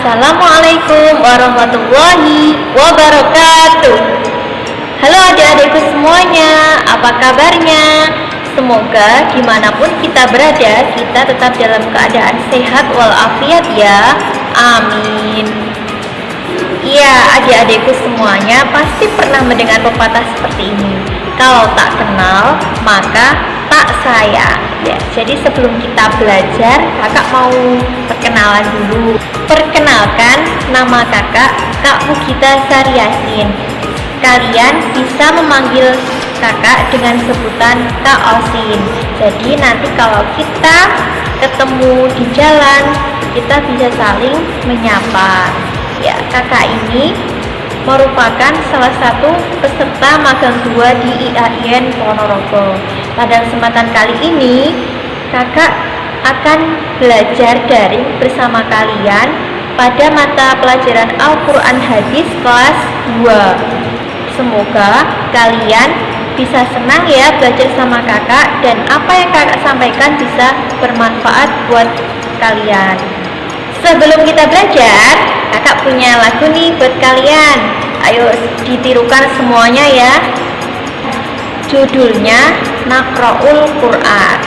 Assalamualaikum warahmatullahi wabarakatuh. Halo adik-adikku semuanya, apa kabarnya? Semoga dimanapun kita berada, kita tetap dalam keadaan sehat walafiat ya. Amin. Ya, adik-adikku semuanya pasti pernah mendengar pepatah seperti ini. Kalau tak kenal, maka tak sayang. Ya, jadi sebelum kita belajar, kakak mau perkenalan dulu. Perkenalkan, nama kakak Kak Mugita Sariyasin. Kalian bisa memanggil kakak dengan sebutan Kak Osin. Jadi nanti kalau kita ketemu di jalan, kita bisa saling menyapa. Ya, kakak ini merupakan salah satu peserta magang 2 di IAIN Ponorogo. Pada kesempatan kali ini, kakak akan belajar daring bersama kalian pada mata pelajaran Al-Quran Hadis kelas 2. Semoga kalian bisa senang ya belajar sama kakak, dan apa yang kakak sampaikan bisa bermanfaat buat kalian. Sebelum kita belajar, kakak punya lagu nih buat kalian. Ayo ditirukan semuanya ya. Judulnya Naqra'ul Quran.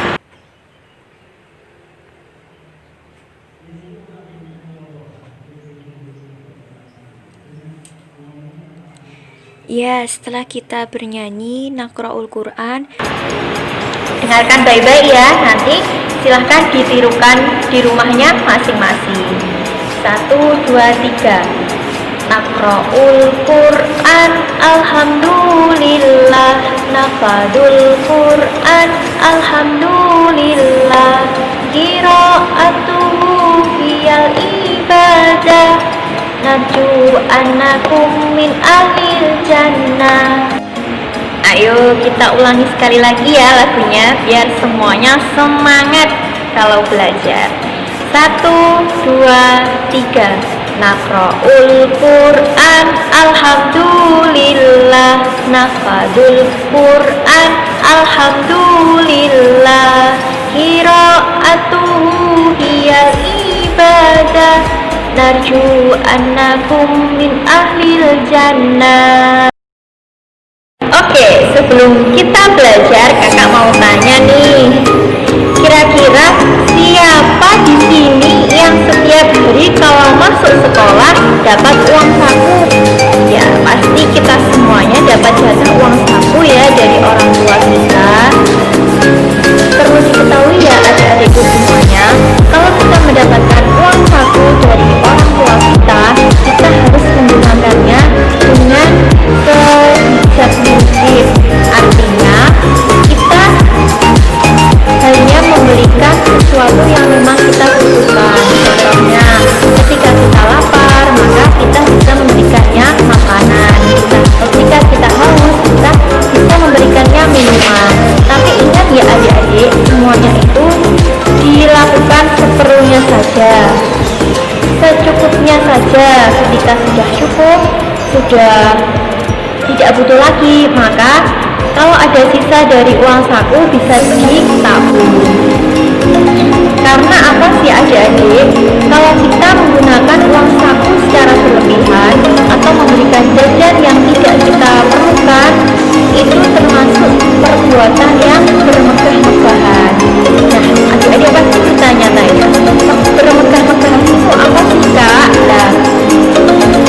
Ya, setelah kita bernyanyi Naqra'ul Quran, dengarkan baik-baik ya. Nanti silahkan ditirukan di rumahnya masing-masing. 1, 2, 3. Naqra'ul Quran, alhamdulillah. Nafadul Quran, alhamdulillah. Qira'atuhu hiyal ibadah. Narju annakum min ahlil jannah. Ayo kita ulangi sekali lagi ya lagunya, biar semuanya semangat kalau belajar. 1, 2, 3. Naqra'ul Quran, alhamdulillah. Nafadul Quran, alhamdulillah. Qira'atuhu hiyal ibadah. Narju annakum min ahlil jannah. Oke, sebelum kita belajar, kakak mau tanya nih. Kira-kira siapa di sini yang setiap hari kalau masuk sekolah dapat uang saku? Ya, pasti kita semuanya dapat jatah uang saku ya dari orang tua kita. Perlu diketahui ya adik-adikku semuanya, kalau kita mendapatkan uang saku dari orang tua kita, kita harus menggunakannya dengan sebijak mungkin. Artinya, kita hanya memberikan sesuatu yang memang kita butuhkan. Contohnya, ketika kita lapar, maka kita bisa memberikannya makanan. Ketika kita haus, kita bisa memberikannya minuman. Tapi ingat ya adik-adik, semuanya itu dilakukan seperlunya saja, secukupnya saja. Ketika sudah cukup, sudah tidak butuh lagi, maka kalau ada sisa dari uang saku bisa ditabung. Karena apa sih adik-adik? Kalau kita menggunakan uang saku secara berlebihan atau memberikan jajan yang tidak kita perlukan, itu termasuk perbuatan yang bermegah-megahan. Nah, adik-adik pasti bertanya-tanya, bermegah-megahan itu apa sih Kak? Nah,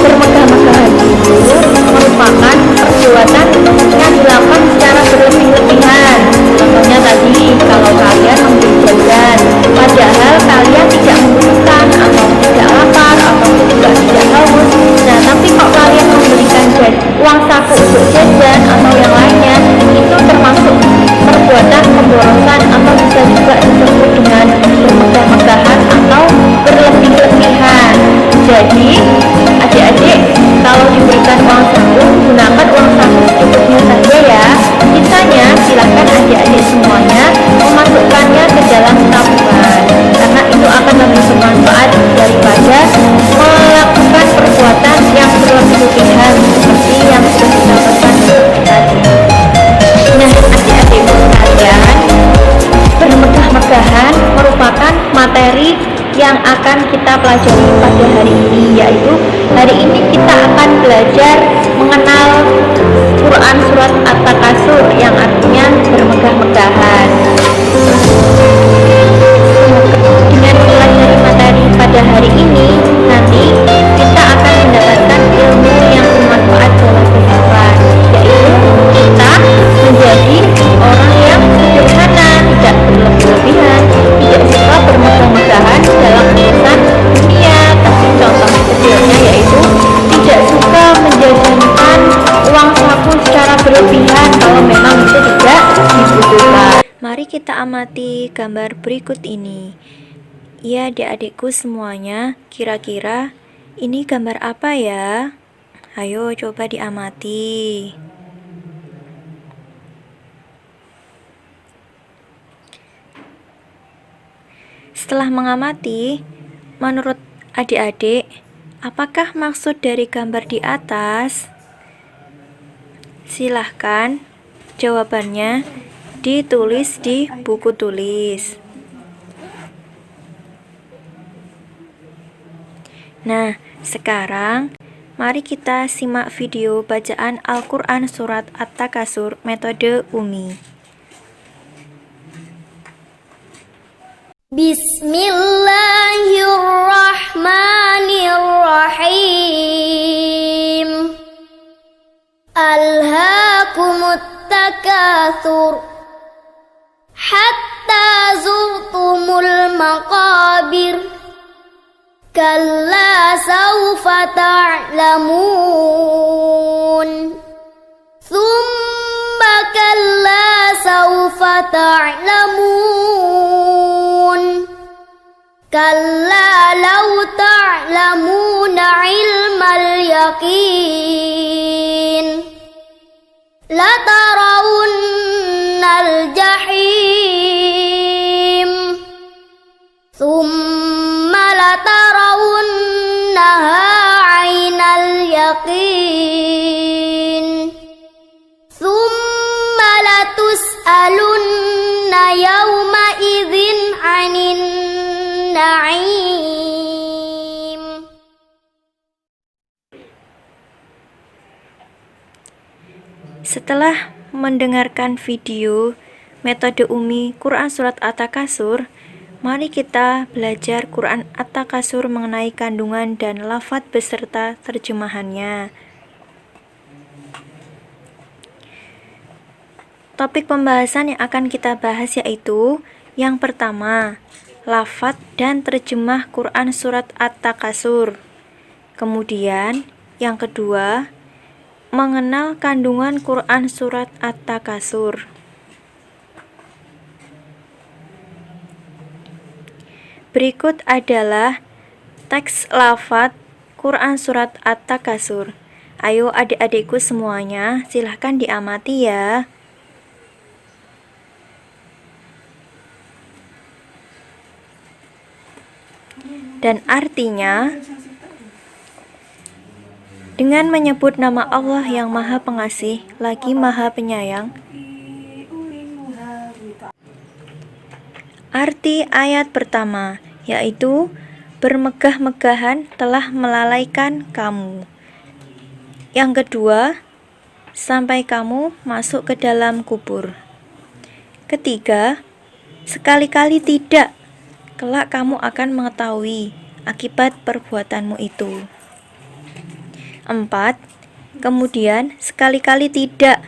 bermegah-megahan itu merupakan perbuatan yang dilakukan secara berlebih-lebihan. Contohnya tadi, kalau kalian membeli jajan, padahal kalian tidak membutuhkan atau tidak lapar atau juga tidak haus. Nah, tapi kok kalian memberikan uang saku untuk jajan atau yang lainnya, itu termasuk perbuatan yang akan kita pelajari pada hari ini, yaitu hari ini kita akan belajar mengenal Quran surat At-Takasur yang artinya bermegah-megahan. Dengan pelajari materi pada hari ini, nanti kita akan mendapatkan ilmu yang bermanfaat dalam kehidupan, yaitu kita menjadi orang yang sederhana, tidak berlebihan, tidak suka bermegah-megahan dalam urusan dunia. Tapi contoh kecilnya yaitu tidak suka menjajankan uang saku secara berlebihan kalau memang itu tidak dibutuhkan. Mari kita amati gambar berikut ini. Ya, adik-adikku semuanya, kira-kira ini gambar apa ya? Ayo coba diamati. Setelah mengamati, menurut adik-adik, apakah maksud dari gambar di atas? Silahkan jawabannya ditulis di buku tulis. Nah, sekarang mari kita simak video bacaan Al-Quran Surat At-Takasur metode Umi. Bismillahirrahmanirrahim. Alhaakumut takatsur hatta zurtumul maqabir. Kalla sawfa ta'lamun. Thumma kalla sawfa ta'lamun. Kalla law ta'lamuna ilmal yaqin latarawunnal jahim. Thumma latarawunnaha 'ainal yaqin. Thumma latus'alunna yawma idzin 'anin na'im. Setelah mendengarkan video metode Umi Quran Surat At-Takasur, mari kita belajar Quran At-Takasur mengenai kandungan dan lafadz beserta terjemahannya. Topik pembahasan yang akan kita bahas yaitu yang pertama, lafadz dan terjemah Quran Surat At-Takasur. Kemudian, yang kedua, mengenal kandungan Quran Surat At-Takasur. Berikut adalah teks lafadz Quran Surat At-Takasur. Ayo adik-adikku semuanya, silahkan diamati ya. Dan artinya, dengan menyebut nama Allah yang Maha Pengasih lagi Maha Penyayang. Arti ayat pertama yaitu bermegah-megahan telah melalaikan kamu. Yang kedua, sampai kamu masuk ke dalam kubur. Ketiga, sekali-kali tidak, kelak kamu akan mengetahui akibat perbuatanmu itu. 4. Kemudian sekali-kali tidak,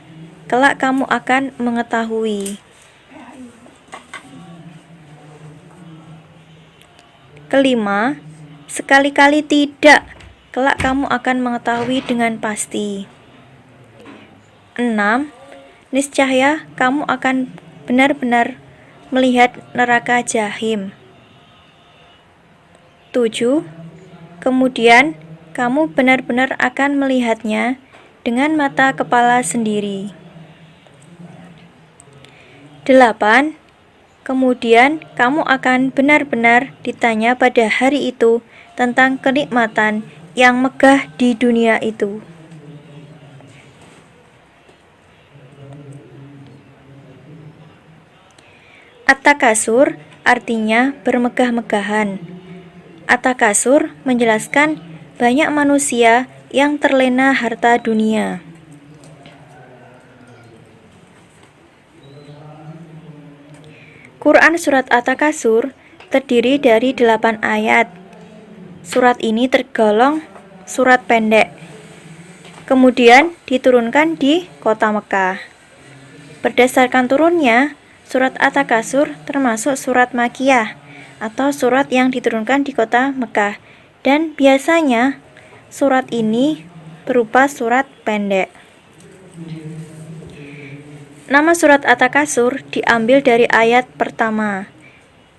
kelak kamu akan mengetahui. Kelima, sekali-kali tidak, kelak kamu akan mengetahui dengan pasti. 6. Niscaya kamu akan benar-benar melihat neraka Jahim. 7. Kemudian kamu benar-benar akan melihatnya dengan mata kepala sendiri. 8. Kemudian kamu akan benar-benar ditanya pada hari itu tentang kenikmatan yang megah di dunia itu. At-Takasur artinya bermegah-megahan. At-Takasur menjelaskan banyak manusia yang terlena harta dunia. Quran Surat At-Takasur terdiri dari 8 ayat. Surat ini tergolong surat pendek. Kemudian diturunkan di kota Mekah. Berdasarkan turunnya, Surat At-Takasur termasuk surat Makkiyah atau surat yang diturunkan di kota Mekah. Dan biasanya surat ini berupa surat pendek. Nama surat At-Takasur diambil dari ayat pertama,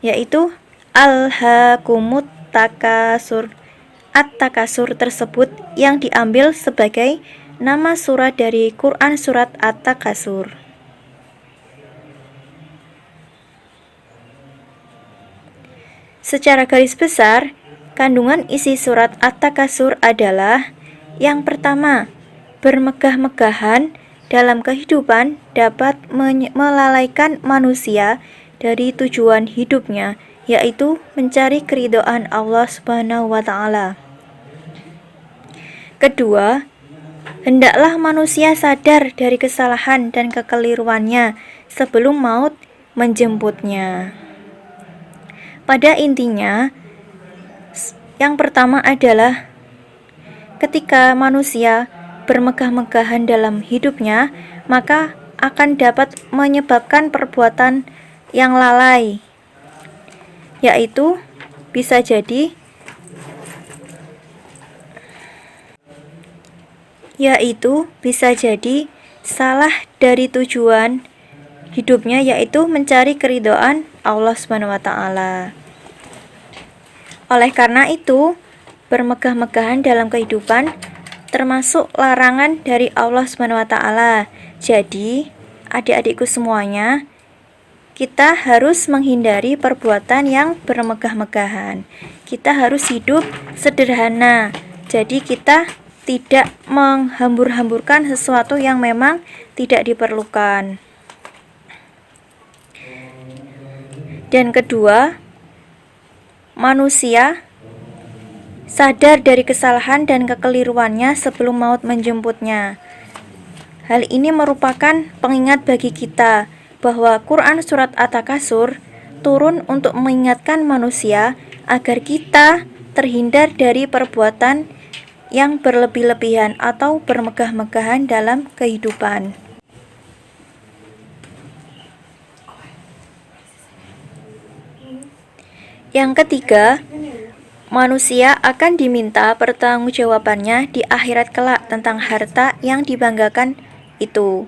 yaitu Alhaakumut Takasur. At-Takasur tersebut yang diambil sebagai nama surat dari Quran Surat At-Takasur. Secara garis besar, kandungan isi surat At-Takasur adalah: yang pertama, bermegah-megahan dalam kehidupan dapat melalaikan manusia dari tujuan hidupnya, yaitu mencari keridhaan Allah Subhanahu wa Ta'ala. Kedua, hendaklah manusia sadar dari kesalahan dan kekeliruannya sebelum maut menjemputnya. Pada intinya, yang pertama adalah ketika manusia bermegah-megahan dalam hidupnya, maka akan dapat menyebabkan perbuatan yang lalai, yaitu bisa jadi salah dari tujuan hidupnya, yaitu mencari keridhaan Allah Subhanahu wa Ta'ala. Oleh karena itu, bermegah-megahan dalam kehidupan termasuk larangan dari Allah Subhanahu wa Ta'ala. Jadi, adik-adikku semuanya, kita harus menghindari perbuatan yang bermegah-megahan. Kita harus hidup sederhana. Jadi kita tidak menghambur-hamburkan sesuatu yang memang tidak diperlukan. Dan kedua, manusia sadar dari kesalahan dan kekeliruannya sebelum maut menjemputnya. Hal ini merupakan pengingat bagi kita bahwa Quran Surat At-Takasur turun untuk mengingatkan manusia agar kita terhindar dari perbuatan yang berlebih-lebihan atau bermegah-megahan dalam kehidupan. Yang ketiga, manusia akan diminta pertanggungjawabannya di akhirat kelak tentang harta yang dibanggakan itu.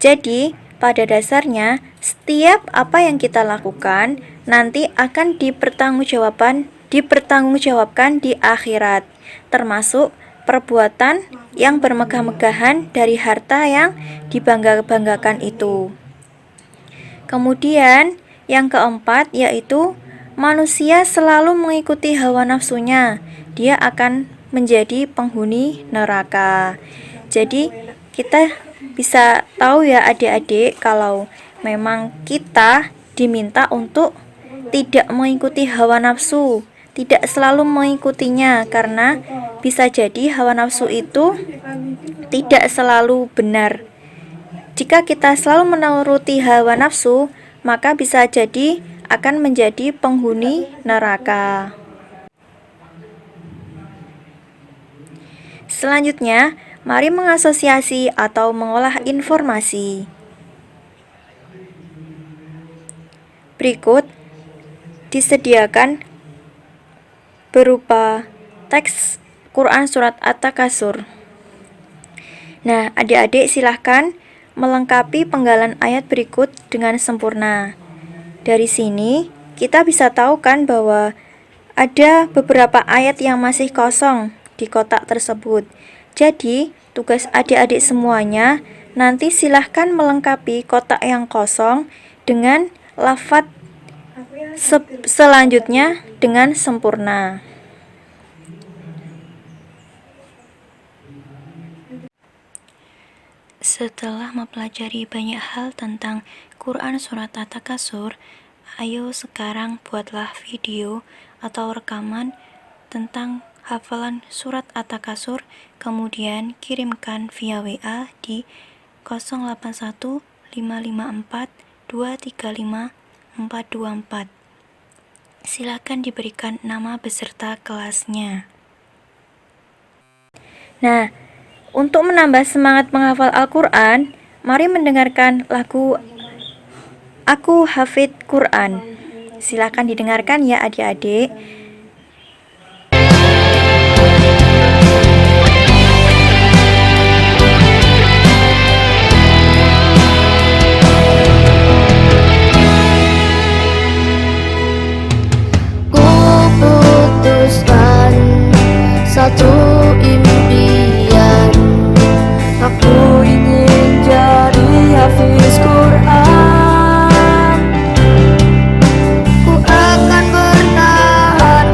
Jadi, pada dasarnya, setiap apa yang kita lakukan nanti akan dipertanggungjawabkan di akhirat, termasuk perbuatan yang bermegah-megahan dari harta yang dibangga-banggakan itu. Kemudian, yang keempat yaitu manusia selalu mengikuti hawa nafsunya, dia akan menjadi penghuni neraka. Jadi, kita bisa tahu ya adik-adik, kalau memang kita diminta untuk tidak mengikuti hawa nafsu, tidak selalu mengikutinya, karena bisa jadi hawa nafsu itu tidak selalu benar. Jika kita selalu menuruti hawa nafsu, maka bisa jadi akan menjadi penghuni neraka. Selanjutnya, mari mengasosiasi atau mengolah informasi. Berikut disediakan berupa teks Quran Surat At-Takasur. Nah, adik-adik silahkan melengkapi penggalan ayat berikut dengan sempurna. Dari sini, kita bisa tahu kan bahwa ada beberapa ayat yang masih kosong di kotak tersebut. Jadi, tugas adik-adik semuanya, nanti silahkan melengkapi kotak yang kosong dengan lafadz selanjutnya dengan sempurna. Setelah mempelajari banyak hal tentang Quran Surat At-Takasur, ayo sekarang buatlah video atau rekaman tentang hafalan surat At-Takasur, kemudian kirimkan via WA di 081 554 235 424. Silakan diberikan nama beserta kelasnya. Nah, untuk menambah semangat menghafal Al-Quran, mari mendengarkan lagu Aku Hafid Quran. Silakan didengarkan ya adik-adik. Kuputuskan satu impian, Aku ingin jadi hafiz Quran. ku akan bertahan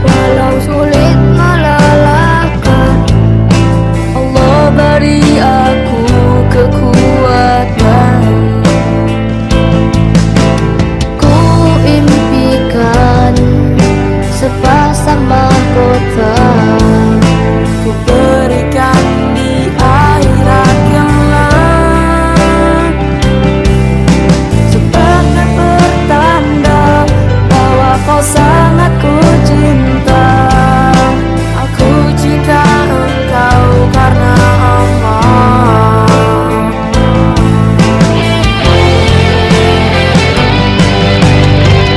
walau sulit melelahkan. Allah beri aku kekuatan. Ku impikan sepasang mahkota, Ku berikan di akhirat kelak sebagai pertanda bahwa kau sangat ku cinta. Aku cinta engkau karena Allah.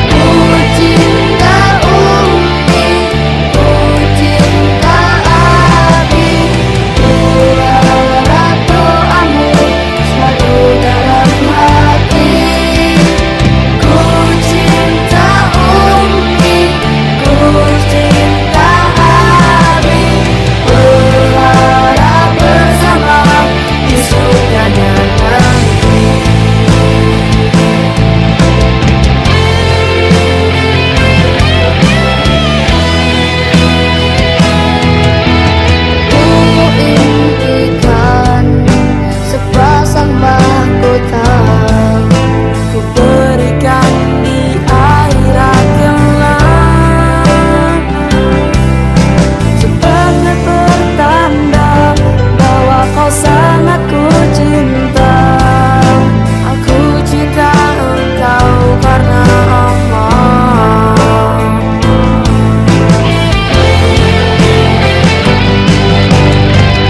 ku cinta Umi, ku cinta Abi, ku harap doamu selalu dalam hati. Ku cinta Umi, ku cinta Abi, berharap bersama di surganya nanti. Ku impikan sepasang mahkota, Ku berikan di akhirat kelak sebagai pertanda bahwa kau sangat ku cinta. Aku cinta engkau karena Allah.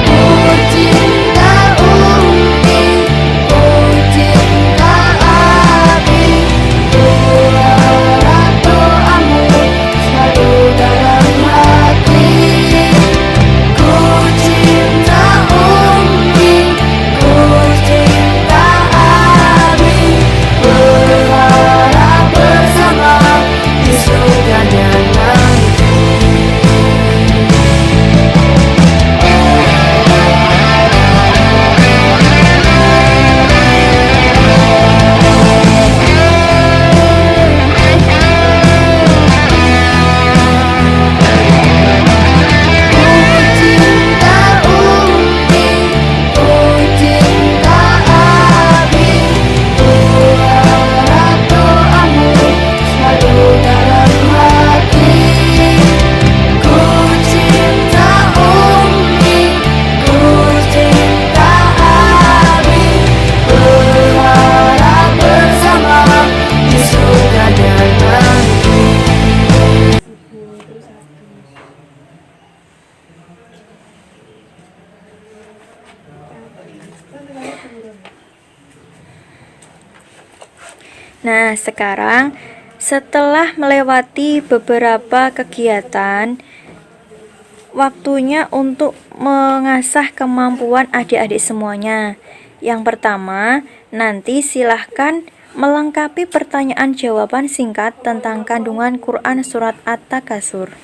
ku cinta Umi, ku cinta Abi, ku harap doamu selalu dalam hati. Ku cinta Umi, ku cinta Abi, berharap bersama di surganya nanti. Ku cinta Umi, ku cinta Abi, ku harap doamu selalu dalam hati. Ku cinta Umi, ku cinta Abi, berharap bersama di surganya nanti. Nah, sekarang setelah melewati beberapa kegiatan, waktunya untuk mengasah kemampuan adik-adik semuanya. Yang pertama, nanti silahkan melengkapi pertanyaan jawaban singkat tentang kandungan Quran Surat At-Takasur.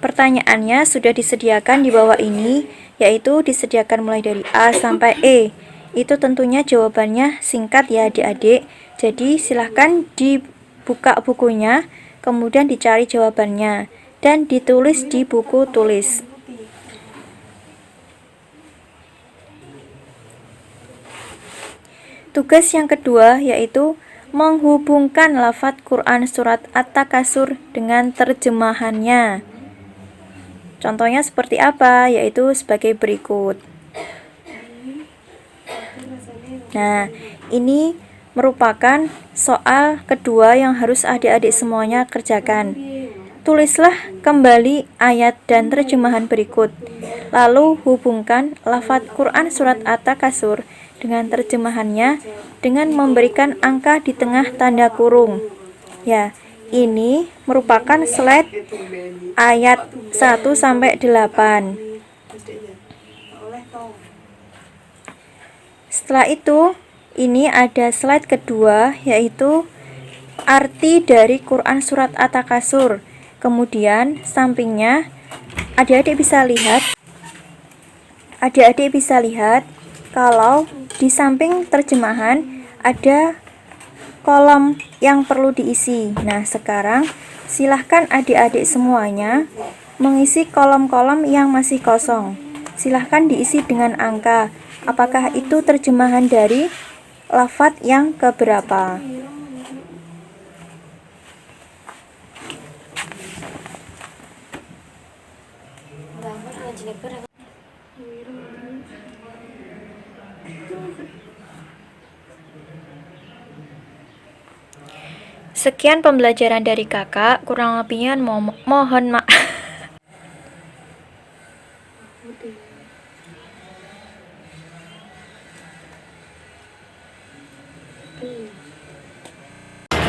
Pertanyaannya sudah disediakan di bawah ini, yaitu disediakan mulai dari A sampai E. Itu tentunya jawabannya singkat ya adik-adik. Jadi silahkan dibuka bukunya, kemudian dicari jawabannya, dan ditulis di buku tulis. Tugas yang kedua yaitu menghubungkan lafadz Quran surat At-Takasur dengan terjemahannya. Contohnya seperti apa? Yaitu sebagai berikut. Nah, ini merupakan soal kedua yang harus adik-adik semuanya kerjakan. Tulislah kembali ayat dan terjemahan berikut. Lalu hubungkan lafadz Quran surat At-Takasur dengan terjemahannya dengan memberikan angka di tengah tanda kurung. Ya, ini merupakan slide ayat 1 sampai 8. Setelah itu, ini ada slide kedua, yaitu arti dari Quran surat At-Takasur. Kemudian sampingnya adik-adik bisa lihat kalau di samping terjemahan ada kolom yang perlu diisi. Nah, sekarang silahkan adik-adik semuanya mengisi kolom-kolom yang masih kosong. Silahkan diisi dengan angka. Apakah itu terjemahan dari lafadz yang keberapa? Sekian pembelajaran dari kakak, kurang lebihnya mohon maaf.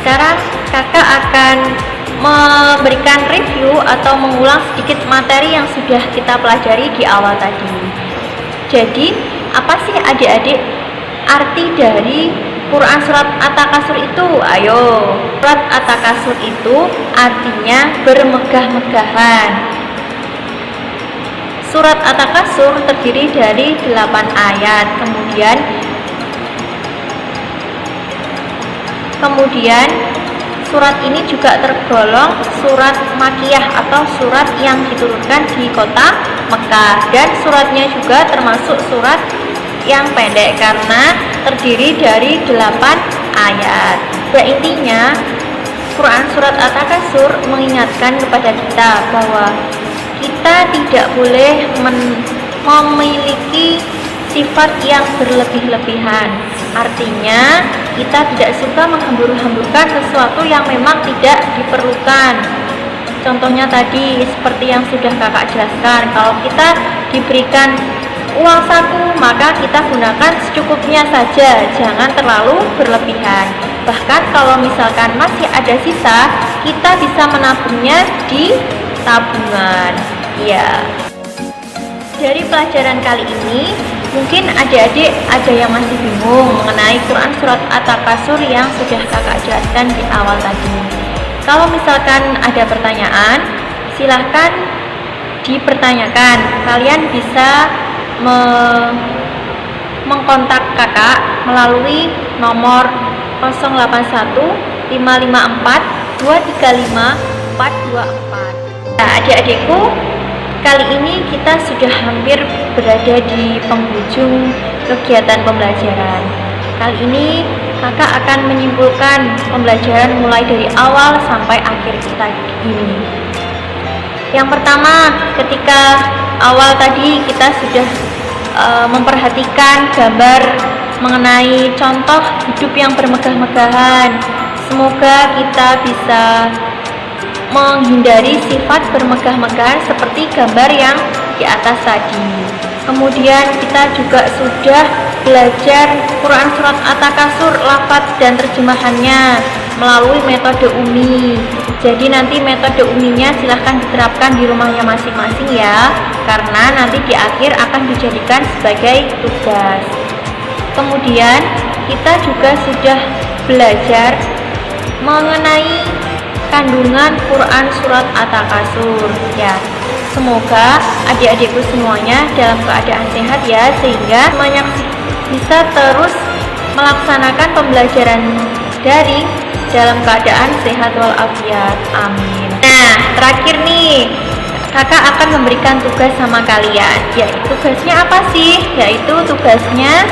Sekarang kakak akan memberikan review atau mengulang sedikit materi yang sudah kita pelajari di awal tadi. Jadi, apa sih adik-adik arti dari Quran surat At-Takasur itu? Ayo, surat At-Takasur itu artinya bermegah-megahan. Surat At-Takasur terdiri dari 8 ayat. Kemudian surat ini juga tergolong surat Makkiyah atau surat yang diturunkan di kota Mekah, dan suratnya juga termasuk surat yang pendek karena terdiri dari 8 ayat. Intinya Quran surat At-Takasur mengingatkan kepada kita bahwa kita tidak boleh memiliki sifat yang berlebih-lebihan. Artinya kita tidak suka menghambur-hamburkan sesuatu yang memang tidak diperlukan. Contohnya tadi seperti yang sudah kakak jelaskan, kalau kita diberikan uang saku, maka kita gunakan secukupnya saja, jangan terlalu berlebihan. Bahkan kalau misalkan masih ada sisa, kita bisa menabungnya di tabungan. Ya. Dari pelajaran kali ini, mungkin adik-adik ada yang masih bingung mengenai Quran surat At-Takasur yang sudah kakak jelaskan di awal tadi. Kalau misalkan ada pertanyaan, silahkan dipertanyakan. Kalian bisa mengkontak kakak melalui nomor 081 554 235 424. Nah, adik-adikku, kali ini kita sudah hampir berada di penghujung kegiatan pembelajaran. Kali ini kakak akan menyimpulkan pembelajaran mulai dari awal sampai akhir kita ini. Yang pertama, ketika awal tadi kita sudah memperhatikan gambar mengenai contoh hidup yang bermegah-megahan. Semoga kita bisa menghindari sifat bermegah-megahan seperti gambar yang di atas tadi. Kemudian kita juga sudah belajar Quran surat At-Takasur, lafadz dan terjemahannya melalui metode Umi. Jadi nanti metode Uminya silahkan diterapkan di rumahnya masing-masing ya, karena nanti di akhir akan dijadikan sebagai tugas. Kemudian kita juga sudah belajar mengenai kandungan Quran surat At-Takasur ya. Semoga adik-adikku semuanya dalam keadaan sehat ya, sehingga bisa terus melaksanakan pembelajaran daring dalam keadaan sehat walafiat. Amin. Nah, terakhir nih, kakak akan memberikan tugas sama kalian. Yaitu tugasnya apa sih? Yaitu tugasnya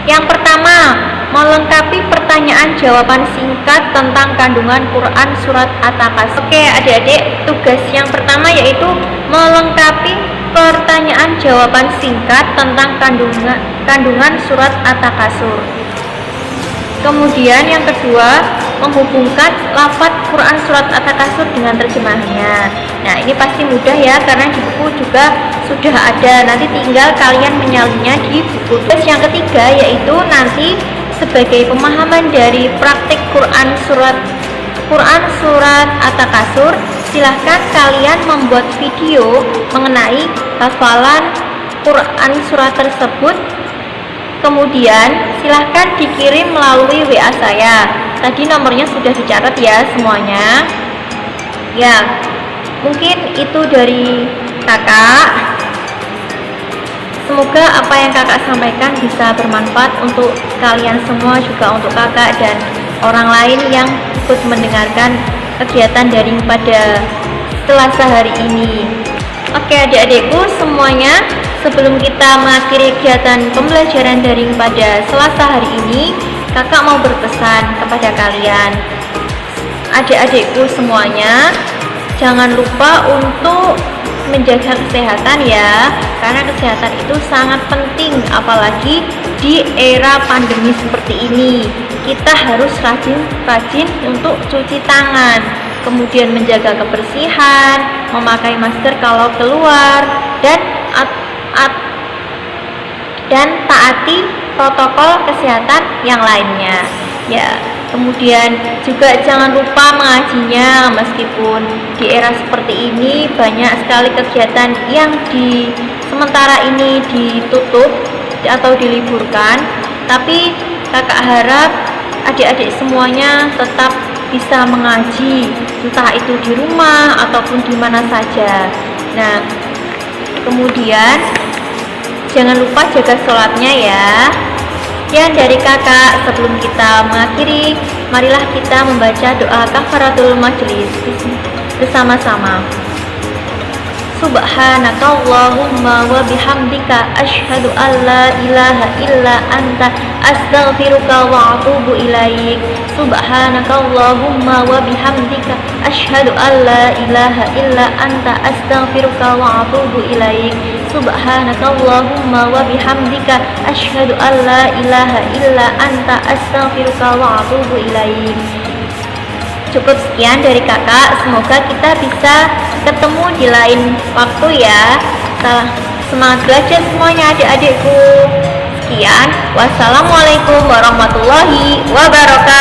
Yang pertama, melengkapi pertanyaan jawaban singkat tentang kandungan Quran surat At-Takasur. Oke adik-adik, tugas yang pertama yaitu melengkapi pertanyaan jawaban singkat tentang kandungan surat At-Takasur. Kemudian yang kedua, menghubungkan lafaz Quran surat At-Takasur dengan terjemahannya. Nah, ini pasti mudah ya, karena di buku juga sudah ada. Nanti tinggal kalian menyalinnya di buku. Terus yang ketiga yaitu nanti sebagai pemahaman dari praktik Quran surat At-Takasur, silahkan kalian membuat video mengenai hafalan Quran surat tersebut. Kemudian silahkan dikirim melalui WA saya. Tadi nomornya sudah dicatat ya semuanya. Ya, mungkin itu dari kakak. Semoga apa yang kakak sampaikan bisa bermanfaat untuk kalian semua, juga untuk kakak dan orang lain yang ikut mendengarkan kegiatan daring pada Selasa hari ini. Oke adik-adikku semuanya, sebelum kita mengakhiri kegiatan pembelajaran daring pada Selasa hari ini, kakak mau berpesan kepada kalian. Adik-adikku semuanya, jangan lupa untuk menjaga kesehatan ya, karena kesehatan itu sangat penting, apalagi di era pandemi seperti ini. Kita harus rajin untuk cuci tangan, kemudian menjaga kebersihan, memakai masker kalau keluar, dan taati protokol kesehatan yang lainnya ya. Kemudian juga jangan lupa mengajinya, meskipun di era seperti ini banyak sekali kegiatan yang sementara ini ditutup atau diliburkan, tapi kakak harap adik-adik semuanya tetap bisa mengaji, entah itu di rumah ataupun di mana saja. Nah, kemudian jangan lupa jaga sholatnya ya. Sekian dari kakak. Sebelum kita mengakhiri, marilah kita membaca doa kafaratul majlis bersama-sama. Subhanakallahumma wa bihamdika asyhadu an la ilaha illa anta astaghfiruka wa atubu ilaik. Subhanakallahumma wa bihamdika asyhadu an la ilaha illa anta astaghfiruka wa atubu ilaik. Subhanakallahumma wa bihamdika asyhadu an la ilaha illa anta astaghfiruka wa atubu ilaik. Cukup sekian dari kakak, semoga kita bisa ketemu di lain waktu ya. Semangat belajar semuanya adik-adikku. Sekian, wassalamualaikum warahmatullahi wabarakatuh.